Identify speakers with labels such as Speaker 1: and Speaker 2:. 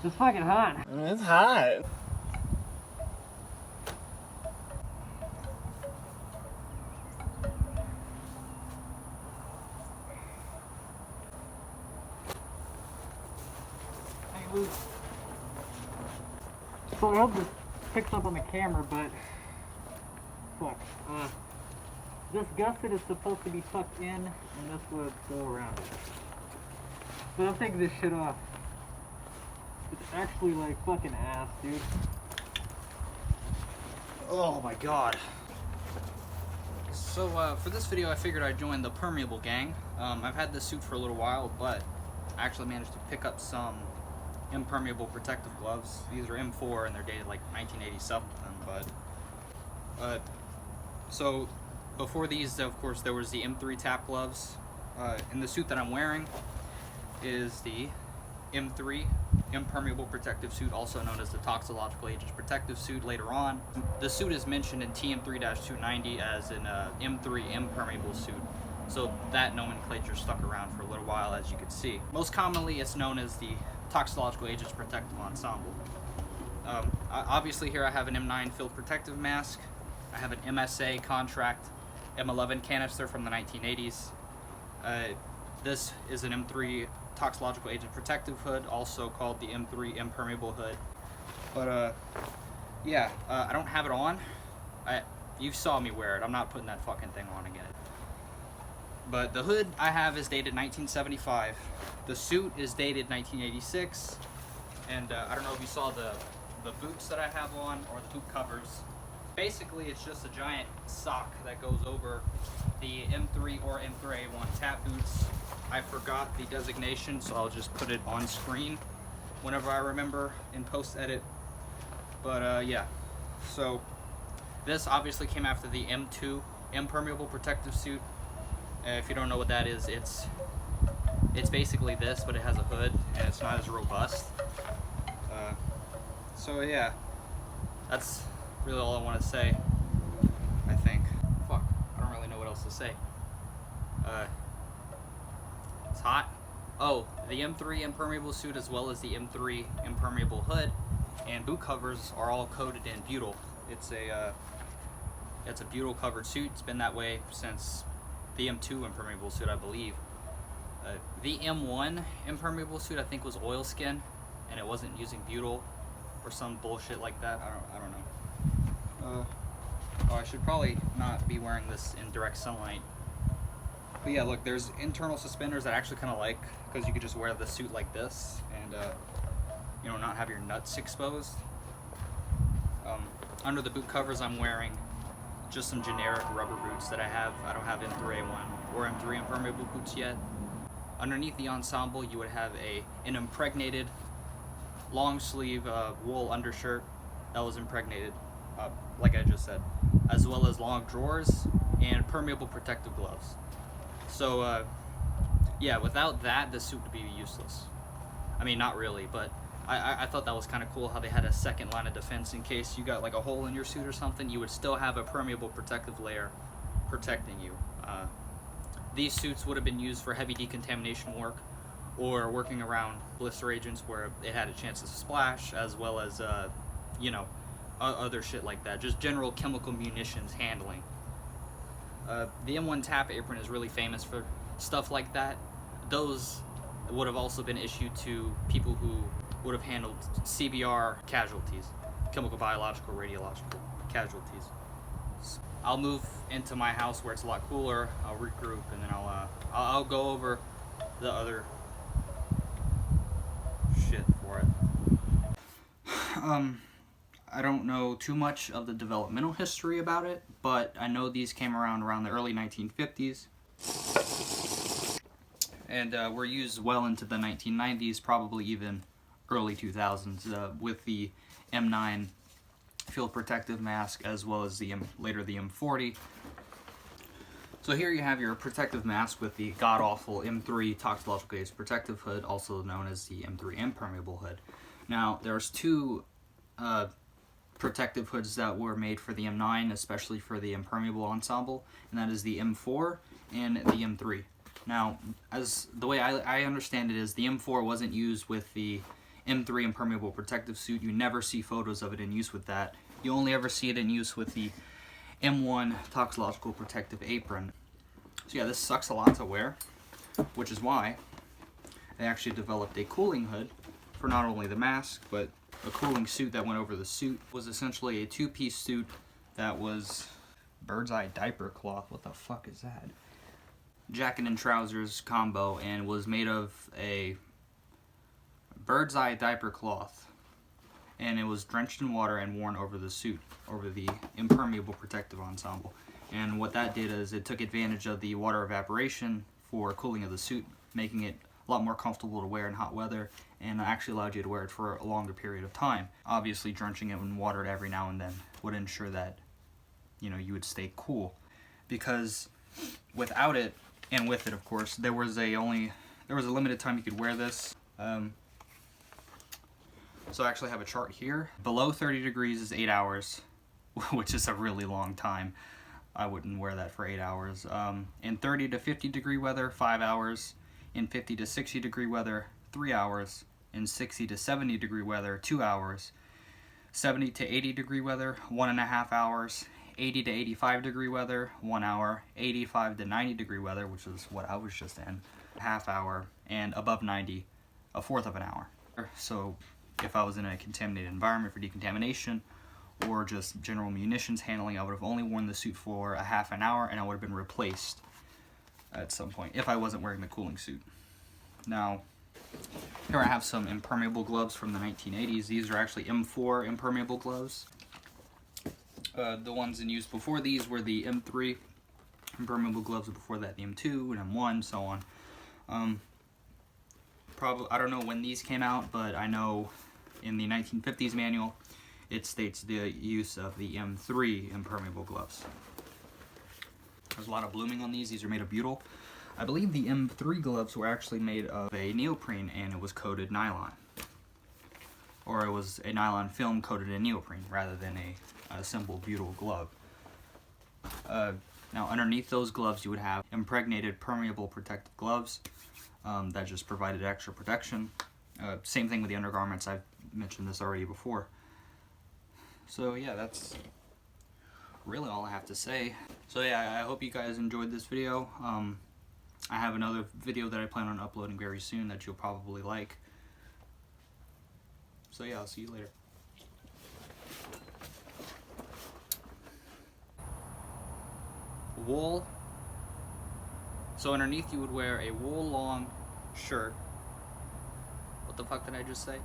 Speaker 1: It's fucking hot.
Speaker 2: It's hot.
Speaker 1: So I hope this picks up on the camera, but fuck. This gusset is supposed to be tucked in, and this would go around it. But I'm taking this shit off. It's actually like fucking ass, dude.
Speaker 3: Oh my god. So for this video I figured I'd join the Permeable gang. I've had this suit for a little while, but I actually managed to pick up some impermeable protective gloves. These are M4 and they're dated like 1980 something, but so before these, of course, there was the M3 tap gloves. And the suit that I'm wearing is the M3 Impermeable Protective Suit, also known as the Toxicological Agents Protective Suit later on. The suit is mentioned in TM3-290 as an M3 Impermeable Suit, so that nomenclature stuck around for a little while, as you can see. Most commonly, it's known as the Toxicological Agents Protective Ensemble. Obviously here I have an M9 Field Protective Mask. I have an MSA Contract M11 canister from the 1980s. This is an M3 Toxicological Agent Protective Hood, also called the M3 Impermeable Hood. But yeah, I don't have it on. You saw me wear it. I'm not putting that fucking thing on again. But the hood I have is dated 1975. The suit is dated 1986. And I don't know if you saw the boots that I have on, or the boot covers. Basically, it's just a giant sock that goes over the M3 or M3A1 tap boots. I forgot the designation, so I'll just put it on screen whenever I remember in post-edit. But yeah, so this obviously came after the M2 Impermeable Protective Suit. If you don't know what that is, it's basically this, but it has a hood and it's not as robust. So yeah, that's really all I want to say, I think. Fuck, I don't really know what else to say. It's hot. Oh, the M3 Impermeable Suit as well as the M3 Impermeable Hood and boot covers are all coated in butyl. It's a butyl covered suit. It's been that way since the M2 Impermeable Suit, I believe. The M1 Impermeable Suit I think was oilskin and it wasn't using butyl or some bullshit like that. I don't know. Oh, I should probably not be wearing this in direct sunlight. But yeah, look, there's internal suspenders that I actually kind of like, because you could just wear the suit like this and you know, not have your nuts exposed. Under the boot covers I'm wearing just some generic rubber boots that I have. I don't have M3A1 or M3 impermeable boots yet. Underneath the Ensemble you would have an impregnated long sleeve wool undershirt that was impregnated, like I just said, as well as long drawers and permeable protective gloves. So yeah, without that the suit would be useless. I mean, not really, but I thought that was kind of cool how they had a second line of defense in case you got like a hole in your suit or something. You would still have a permeable protective layer protecting you. These suits would have been used for heavy decontamination work or working around blister agents where it had a chance to splash, as well as you know, other shit like that, just general chemical munitions handling. The M1 tap apron is really famous for stuff like that. Those would have also been issued to people who would have handled CBR casualties, chemical, biological, radiological casualties. So I'll move into my house where it's a lot cooler. I'll regroup and then I'll go over the other shit for it. I don't know too much of the developmental history about it, but I know these came around the early 1950s. And were used well into the 1990s, probably even early 2000s, with the M9 Field Protective Mask, as well as the later the M40. So here you have your protective mask with the god-awful M3 Toxicological Agents Protective Hood, also known as the M3 Impermeable Hood. Now, there's two protective hoods that were made for the M9, especially for the Impermeable Ensemble, and that is the M4 and the M3. Now, as the way I understand it is, the M4 wasn't used with the M3 impermeable protective suit. You never see photos of it in use with that. You only ever see it in use with the M1 toxicological protective apron. So yeah, this sucks a lot to wear, which is why they actually developed a cooling hood for not only the mask, but a cooling suit that went over the suit. It was essentially a two-piece suit that was bird's eye diaper cloth. What the fuck is that? Jacket and trousers combo, and was made of a bird's eye diaper cloth, and it was drenched in water and worn over the suit, over the impermeable protective ensemble. And what that did is it took advantage of the water evaporation for cooling of the suit, making it a lot more comfortable to wear in hot weather, and actually allowed you to wear it for a longer period of time. Obviously, drenching it in water every now and then would ensure that, you know, you would stay cool. Because without it, and with it of course, there was a limited time you could wear this. So I actually have a chart here. Below 30 degrees is 8 hours, which is a really long time. I wouldn't wear that for 8 hours. In 30 to 50 degree weather, 5 hours. In 50 to 60 degree weather, 3 hours. In 60 to 70 degree weather, 2 hours. 70 to 80 degree weather, 1.5 hours. 80 to 85 degree weather, 1 hour. 85 to 90 degree weather, which is what I was just in, ½ hour. And above 90, 1/4 of an hour. So if I was in a contaminated environment for decontamination or just general munitions handling, I would have only worn the suit for a half an hour, and I would have been replaced at some point if I wasn't wearing the cooling suit. Now, here I have some impermeable gloves from the 1980s. These are actually M4 impermeable gloves. The ones in use before these were the M3 impermeable gloves, before that the M2 and M1, so on. Probably, I don't know when these came out, but I know in the 1950s manual, it states the use of the M3 impermeable gloves. There's a lot of blooming on these. These are made of butyl. I believe the M3 gloves were actually made of a neoprene, and it was coated nylon. Or it was a nylon film coated in neoprene rather than a simple butyl glove. Now underneath those gloves you would have impregnated permeable protective gloves that just provided extra protection. Same thing with the undergarments. I've mentioned this already before. So yeah, that's really all I have to say. So yeah, I hope you guys enjoyed this video. I have another video that I plan on uploading very soon that you'll probably like. So yeah, I'll see you later. Wool. So underneath you would wear a wool long shirt. What the fuck did I just say?